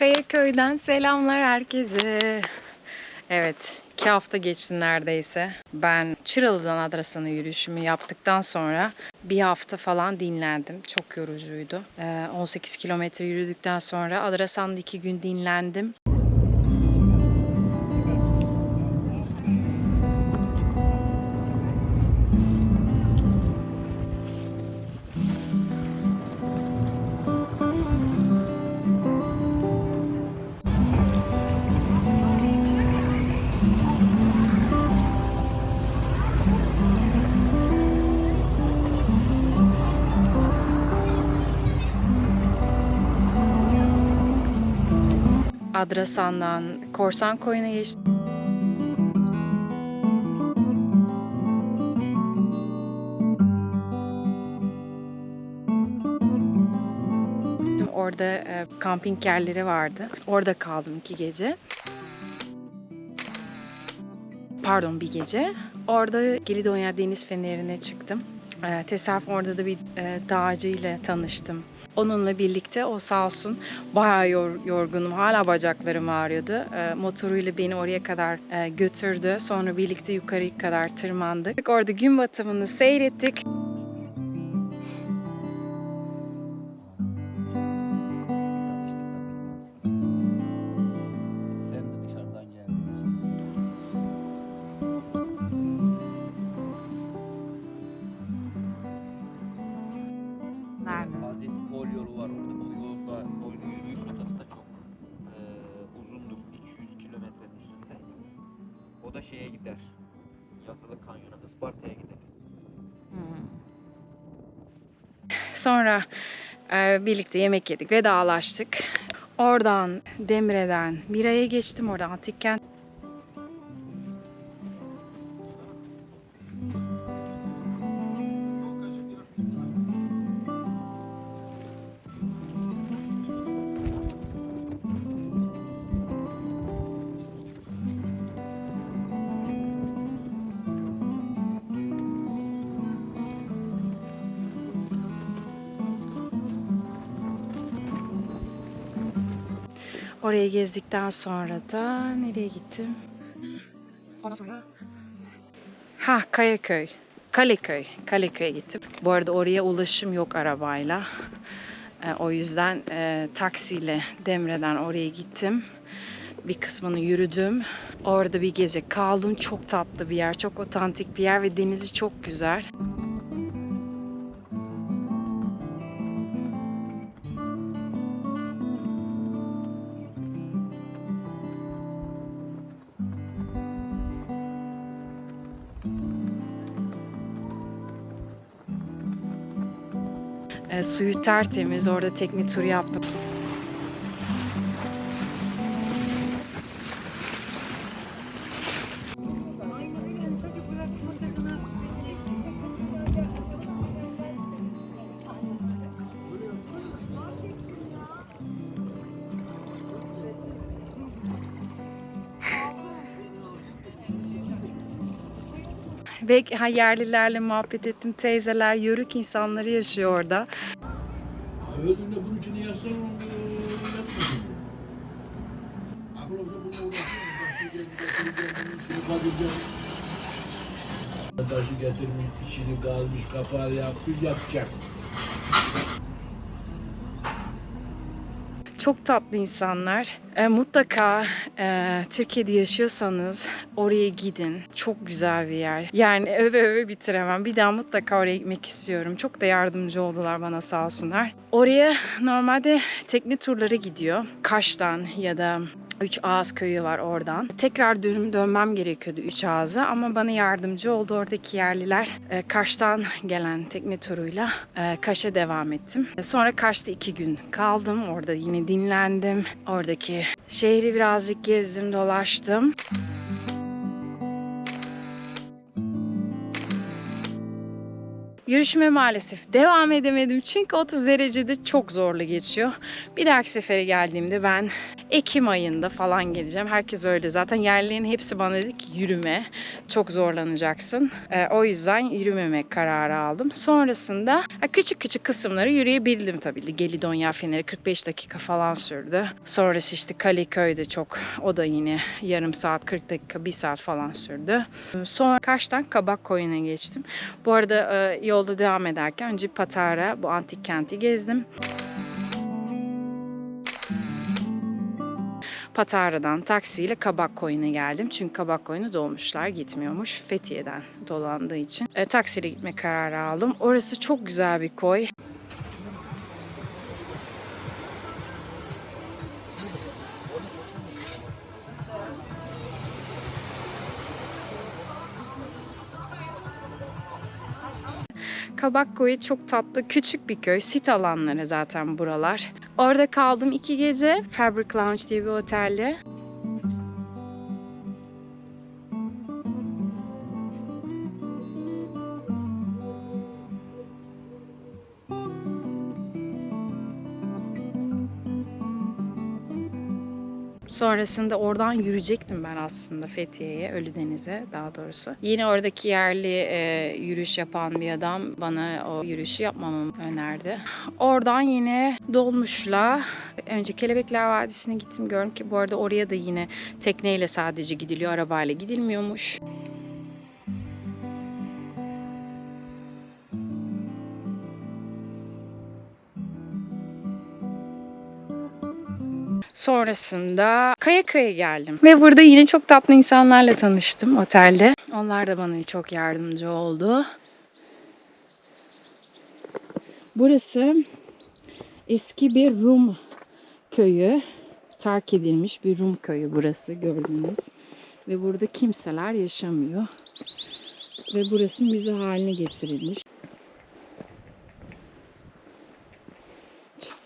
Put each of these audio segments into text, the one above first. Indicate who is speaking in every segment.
Speaker 1: Kayaköy'den selamlar herkese. Evet, 2 hafta geçti neredeyse. Ben Çıralı'dan Adrasan'a yürüyüşümü yaptıktan sonra bir hafta falan dinlendim. Çok yorucuydu. 18 kilometre yürüdükten sonra Adrasan'da 2 gün dinlendim. Adrasan'dan Korsan Koyun'a geçtim. Orada kamping yerleri vardı. Orada kaldım 2 gece. Pardon, bir gece. Orada Gelidonya Deniz Feneri'ne çıktım. Tesadüfen orada da bir dağcı ile tanıştım. Onunla birlikte o sağ olsun bayağı yorgunum. Hala bacaklarım ağrıyordu. Motoruyla beni oraya kadar götürdü. Sonra birlikte yukarıya kadar tırmandık. Orada gün batımını seyrettik.
Speaker 2: Aziz Pol yolu var orada. O yolda, o yürüyüş rotası da çok uzundur. 200 kilometrenin üstünde. O da şeye gider. Yazılı Kanyon'a, Isparta'ya gider.
Speaker 1: Sonra birlikte yemek yedik, vedalaştık. Oradan Demre'den Mira'ya geçtim. Oradan Antikkent. Orayı gezdikten sonra da nereye gittim? Ondan sonra Kayaköy. Kaleköy'e gittim. Bu arada oraya ulaşım yok arabayla. O yüzden taksiyle Demre'den oraya gittim. Bir kısmını yürüdüm. Orada bir gece kaldım. Çok tatlı bir yer, çok otantik bir yer ve denizi çok güzel. Suyu tertemiz. Orada tekne turu yaptım. Ve yerlilerle muhabbet ettim. Teyzeler, yörük insanları yaşıyor orada.
Speaker 3: Öldüğünde bunun için yazsam yapmasın. Aklımda bunu uğraşıyorum. Taşı getirmiş, içini kazmış, kapağı yapmış, yapacak.
Speaker 1: Çok tatlı insanlar. Mutlaka Türkiye'de yaşıyorsanız oraya gidin. Çok güzel bir yer. Yani öve öve bitiremem. Bir daha mutlaka oraya gitmek istiyorum. Çok da yardımcı oldular bana sağ olsunlar. Oraya normalde tekne turları gidiyor. Kaş'tan ya da Üç Ağız köyü var oradan. Tekrar dönmem gerekiyordu Üç Ağız'a ama bana yardımcı oldu oradaki yerliler. Kaş'tan gelen tekne turuyla Kaş'a devam ettim. Sonra Kaş'ta 2 gün kaldım. Orada yine dinlendim. Oradaki şehri birazcık gezdim, dolaştım. Yürüyüşüme maalesef devam edemedim çünkü 30 derecede çok zorlu geçiyor. Bir dahaki sefere geldiğimde ben Ekim ayında falan geleceğim. Herkes öyle zaten. Yerlilerin hepsi bana dedi ki yürüme. Çok zorlanacaksın. O yüzden yürümeme kararı aldım. Sonrasında küçük küçük kısımları yürüyebildim tabii. Gelidonya Feneri 45 dakika falan sürdü. Sonrası işte Kaliköy'de çok. O da yine yarım saat 40 dakika 1 saat falan sürdü. Sonra Kaş'tan Kabakkoyun'a geçtim. Bu arada yolda devam ederken önce Patara bu antik kenti gezdim. Patara'dan taksiyle Kabakkoyun'a geldim. Çünkü Kabakkoyun'a dolmuşlar gitmiyormuş. Fethiye'den dolandığı için. Taksiyle gitme kararı aldım. Orası çok güzel bir koy. Kabakkoyu çok tatlı, küçük bir köy. Sit alanları zaten buralar. Orada kaldım 2 gece. Fabric Lounge diye bir otelde. Sonrasında oradan yürüyecektim ben aslında Fethiye'ye, Ölüdeniz'e daha doğrusu. Yine oradaki yerli yürüyüş yapan bir adam bana o yürüyüşü yapmamamı önerdi. Oradan yine dolmuşla önce Kelebekler Vadisi'ne gittim. Gördüm ki bu arada oraya da yine tekneyle sadece gidiliyor, arabayla gidilmiyormuş. Sonrasında Kayaköy'e geldim. Ve burada yine çok tatlı insanlarla tanıştım otelde. Onlar da bana çok yardımcı oldu. Burası eski bir Rum köyü. Terk edilmiş bir Rum köyü burası gördüğünüz. Ve burada kimseler yaşamıyor. Ve burası müze haline getirilmiş.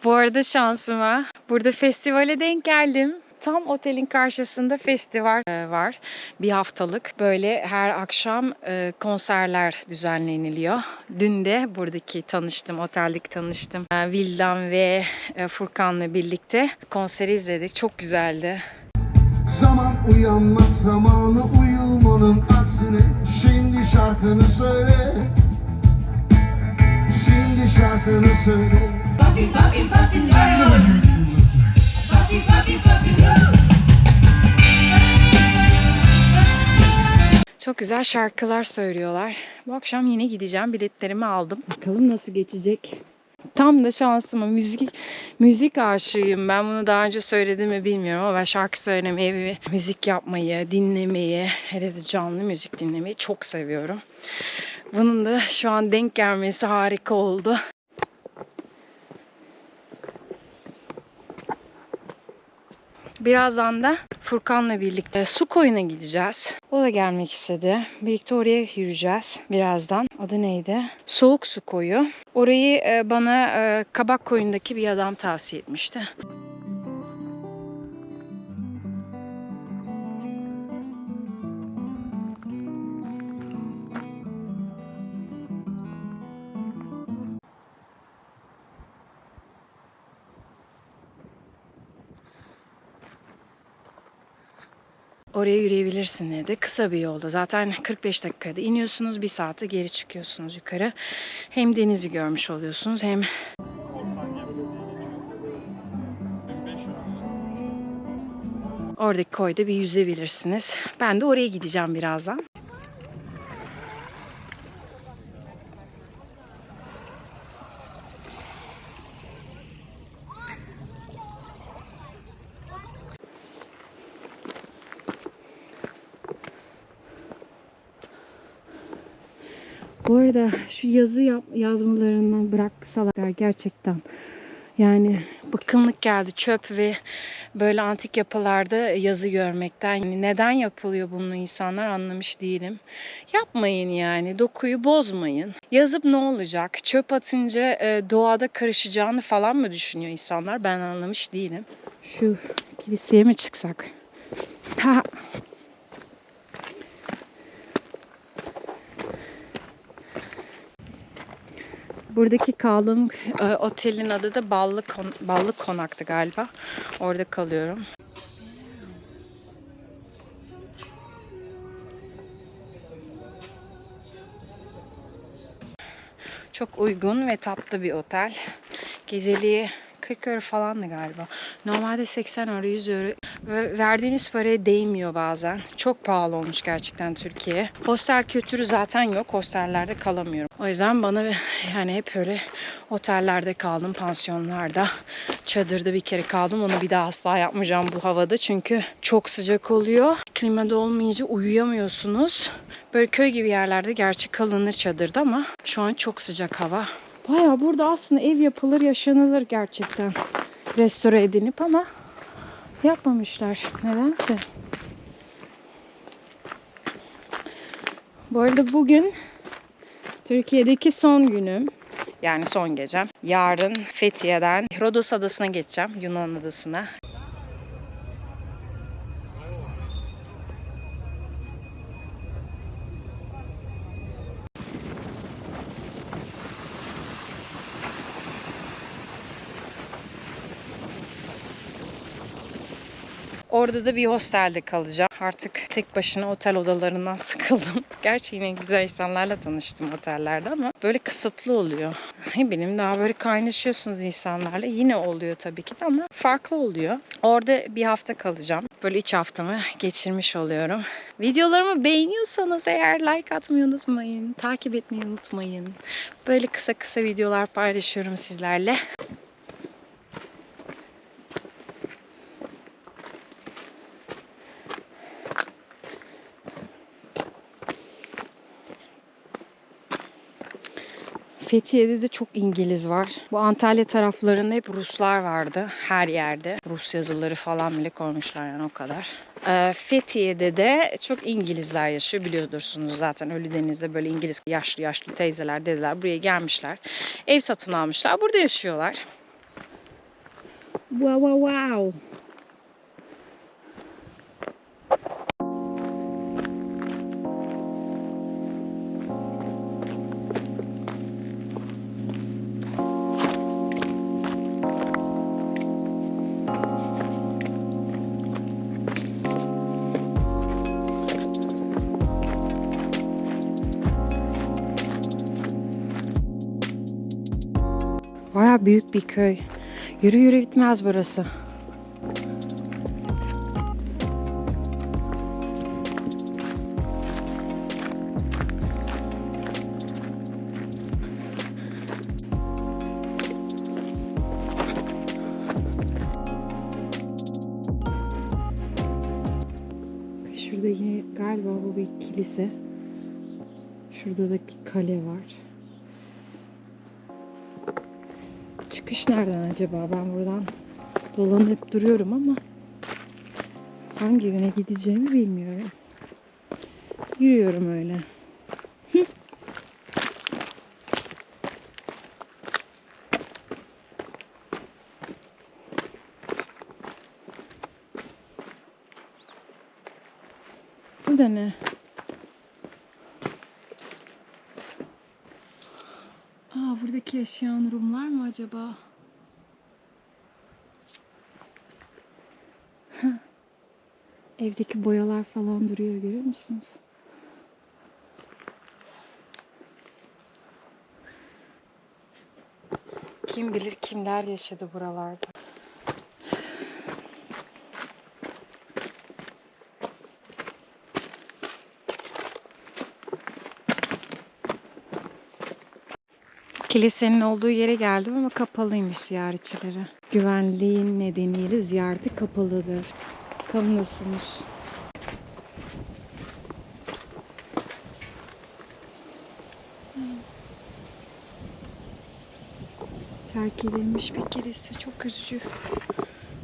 Speaker 1: Bu arada şansıma burada festivale denk geldim. Tam otelin karşısında festival var. Bir haftalık. Böyle her akşam konserler düzenleniliyor. Dün de buradaki tanıştım, oteldeki tanıştım. Vildan ve Furkan'la birlikte konseri izledik. Çok güzeldi.
Speaker 4: Zaman uyanmak zamanı uyumanın aksine. Şimdi şarkını söyle. Şimdi şarkını söyle.
Speaker 5: Papi, papi, papi, no. Papi, papi, papi, no.
Speaker 1: Çok güzel şarkılar söylüyorlar. Bu akşam yine gideceğim. Biletlerimi aldım. Bakalım nasıl geçecek. Tam da şansıma müzik aşığıyım. Ben bunu daha önce söyledim mi bilmiyorum ama ben şarkı söylemeyi ve müzik yapmayı, dinlemeyi, hele de canlı müzik dinlemeyi çok seviyorum. Bunun da şu an denk gelmesi harika oldu. Birazdan da Furkan'la birlikte su koyuna gideceğiz. O da gelmek istedi. Birlikte oraya yürüyeceğiz birazdan. Adı neydi? Soğuk Su Koyu. Orayı bana Kabakkoyun'daki bir adam tavsiye etmişti. Oraya yürüyebilirsin dedi. Kısa bir yolda. Zaten 45 dakikada iniyorsunuz. 1 saate geri çıkıyorsunuz yukarı. Hem denizi görmüş oluyorsunuz hem...
Speaker 6: Korsan gemisi diye geçiyor. 1500 lira.
Speaker 1: Oradaki koyda bir yüzebilirsiniz. Ben de oraya gideceğim birazdan. Bu arada şu yazı yazmalarından bıraksalar gerçekten yani bıkkınlık geldi, çöp ve böyle antik yapılarda yazı görmekten. Yani neden yapılıyor bunu insanlar anlamış değilim. Yapmayın yani, dokuyu bozmayın. Yazıp ne olacak? Çöp atınca doğada karışacağını falan mı düşünüyor insanlar? Ben anlamış değilim. Şu kiliseye mi çıksak? Ha. Buradaki kaldığım otelin adı da Ballı Konak'tı galiba. Orada kalıyorum. Çok uygun ve tatlı bir otel. Geceliği 40 euro falandı galiba. Normalde 80 euro, 100 euro. Ve verdiğiniz paraya değmiyor bazen. Çok pahalı olmuş gerçekten Türkiye. Hostel kültürü zaten yok. Hostellerde kalamıyorum. O yüzden bana yani hep öyle otellerde kaldım, pansiyonlarda. Çadırda bir kere kaldım. Onu bir daha asla yapmayacağım bu havada. Çünkü çok sıcak oluyor. Klimada olmayınca uyuyamıyorsunuz. Böyle köy gibi yerlerde gerçi kalınır çadırda ama şu an çok sıcak hava. Bayağı burada aslında ev yapılır, yaşanılır gerçekten. Restore edilip ama yapmamışlar nedense. Bu arada bugün Türkiye'deki son günüm. Yani son gecem. Yarın Fethiye'den Rodos Adası'na geçeceğim. Yunan adasına. Orada da bir hostelde kalacağım. Artık tek başına otel odalarından sıkıldım. Gerçi yine güzel insanlarla tanıştım otellerde ama böyle kısıtlı oluyor. Ne bileyim daha böyle kaynaşıyorsunuz insanlarla. Yine oluyor tabii ki de ama farklı oluyor. Orada bir hafta kalacağım. Böyle 3 haftamı geçirmiş oluyorum. Videolarımı beğeniyorsanız eğer like atmayı unutmayın. Takip etmeyi unutmayın. Böyle kısa kısa videolar paylaşıyorum sizlerle. Fethiye'de de çok İngiliz var. Bu Antalya taraflarında hep Ruslar vardı. Her yerde. Rus yazıları falan bile koymuşlar yani o kadar. Fethiye'de de çok İngilizler yaşıyor biliyorsunuz zaten. Ölüdeniz'de böyle İngiliz yaşlı teyzeler, dedeler buraya gelmişler. Ev satın almışlar. Burada yaşıyorlar. Wow wow wow. Bayağı büyük bir köy. Yürü yürü bitmez burası. Şurada yine galiba bu bir kilise. Şurada da bir kale var. Çıkış nereden acaba? Ben buradan dolanıp duruyorum ama hangi yöne gideceğimi bilmiyorum. Yürüyorum öyle. Bu da ne? Buradaki yaşayan Rumlar mı acaba? Evdeki boyalar falan duruyor, görüyor musunuz? Kim bilir kimler yaşadı buralarda. Kilisenin olduğu yere geldim ama kapalıymış ziyaretçilere. Güvenliğin nedeniyle ziyareti kapalıdır. Bakalım nasılmış. Terk edilmiş bir kilise. Çok üzücü.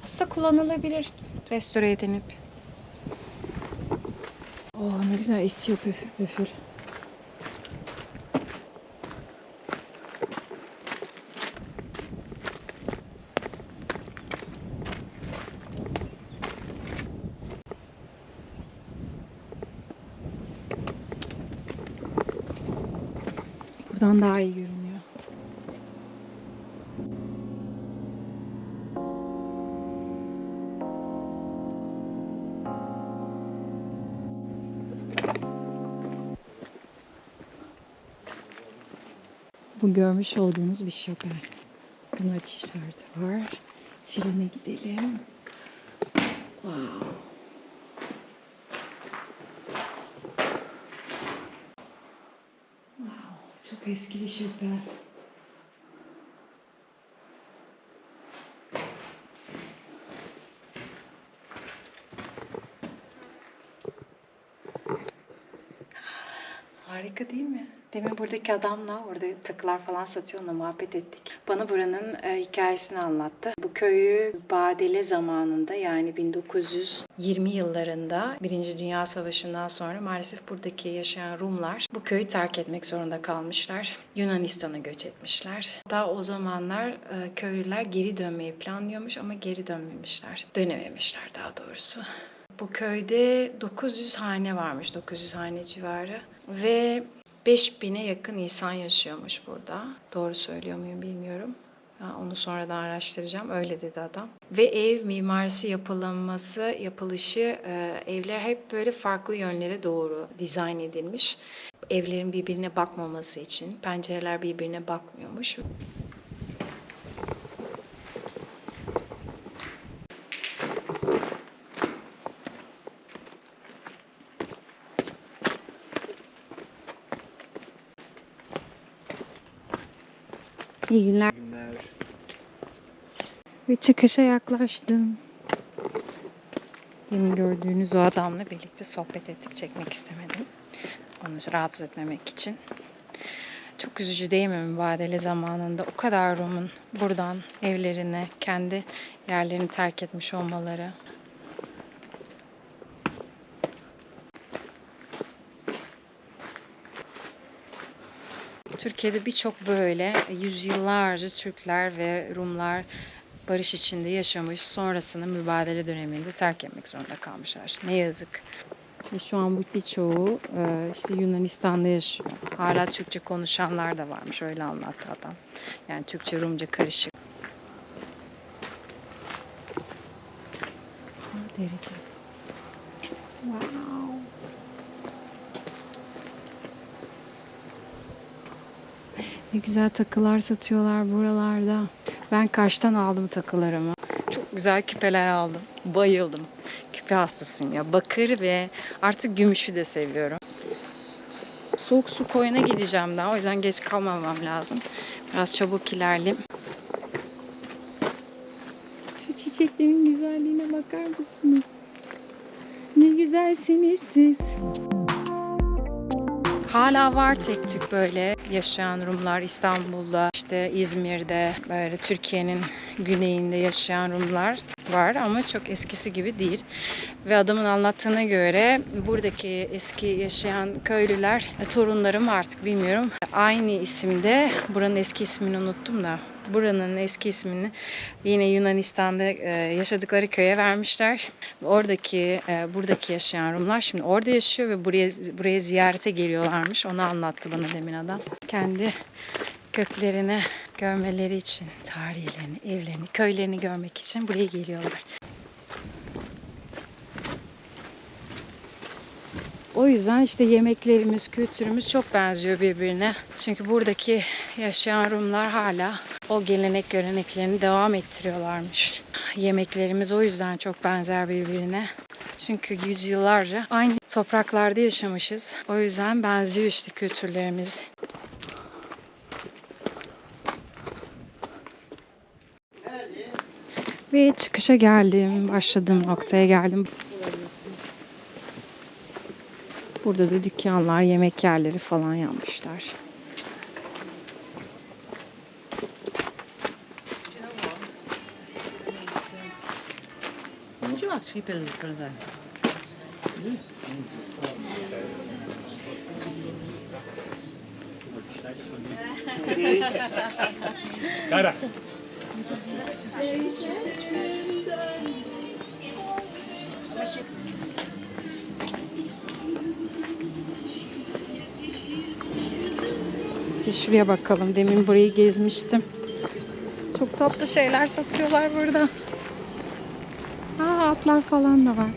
Speaker 1: Aslında kullanılabilir. Restore edilip. Oh ne güzel esiyor püfür püfür. Buradan daha iyi görünüyor. Bu görmüş olduğunuz bir şoper. Bakın açı işareti var. Şirin'e gidelim. Wow. Wow. Çok eski bir şoper. Harika değil mi? Demin buradaki adamla orada takılar falan satıyor, onunla muhabbet ettik. Bana buranın hikayesini anlattı. Bu köyü Badele zamanında, yani 1920 yıllarında 1. Dünya Savaşı'ndan sonra maalesef buradaki yaşayan Rumlar bu köyü terk etmek zorunda kalmışlar. Yunanistan'a göç etmişler. Daha o zamanlar köylüler geri dönmeyi planlıyormuş ama geri dönmemişler. Dönememişler daha doğrusu. Bu köyde 900 hane varmış, 900 hane civarı ve 5000'e yakın insan yaşıyormuş burada. Doğru söylüyor muyum bilmiyorum. Onu sonradan araştıracağım. Öyle dedi adam. Ve ev mimarisi yapılışı, evler hep böyle farklı yönlere doğru dizayn edilmiş. Evlerin birbirine bakmaması için. Pencereler birbirine bakmıyormuş. İyi günler. Ve çıkışa yaklaştım. Demin gördüğünüz o adamla birlikte sohbet ettik. Çekmek istemedim. Onu rahatsız etmemek için. Çok üzücü değil mi mübadele zamanında o kadar Rum'un buradan evlerini, kendi yerlerini terk etmiş olmaları. Türkiye'de birçok böyle yüzyıllarca Türkler ve Rumlar barış içinde yaşamış, sonrasında mübadele döneminde terk etmek zorunda kalmışlar. Ne yazık. Ve şu an bu birçoğu işte Yunanistan'da yaşıyor. Hala Türkçe konuşanlar da varmış, öyle anlattı adam. Yani Türkçe, Rumca karışık. Derece. Wow. Ne güzel takılar satıyorlar buralarda. Ben Kaş'tan aldım takılarımı. Çok güzel küpeler aldım. Bayıldım. Küpe hastasıyım ya. Bakır ve artık gümüşü de seviyorum. Soğuk su koyuna gideceğim daha. O yüzden geç kalmamam lazım. Biraz çabuk ilerleyeyim. Şu çiçeklerin güzelliğine bakar mısınız? Ne güzelsiniz siz. Hala var tek tük böyle yaşayan Rumlar İstanbul'da, işte İzmir'de, böyle Türkiye'nin güneyinde yaşayan Rumlar var ama çok eskisi gibi değil. Ve adamın anlattığına göre buradaki eski yaşayan köylüler, torunlarım artık bilmiyorum, aynı isimde, buranın eski ismini unuttum da, buranın eski ismini yine Yunanistan'da yaşadıkları köye vermişler. Buradaki yaşayan Rumlar şimdi orada yaşıyor ve buraya ziyarete geliyorlarmış. Onu anlattı bana demin adam. Kendi köklerini görmeleri için, tarihlerini, evlerini, köylerini görmek için buraya geliyorlar. O yüzden işte yemeklerimiz, kültürümüz çok benziyor birbirine. Çünkü buradaki yaşayan Rumlar hala o gelenek göreneklerini devam ettiriyorlarmış. Yemeklerimiz o yüzden çok benzer birbirine. Çünkü yüzyıllarca aynı topraklarda yaşamışız. O yüzden benziyor işte kültürlerimiz. Ve çıkışa geldim. Başladığım noktaya geldim. Burada da dükkanlar, yemek yerleri falan yapmışlar.
Speaker 6: Cara.
Speaker 1: Şuraya bakalım. Demin burayı gezmiştim. Çok tatlı şeyler satıyorlar burada. Atlar falan da var.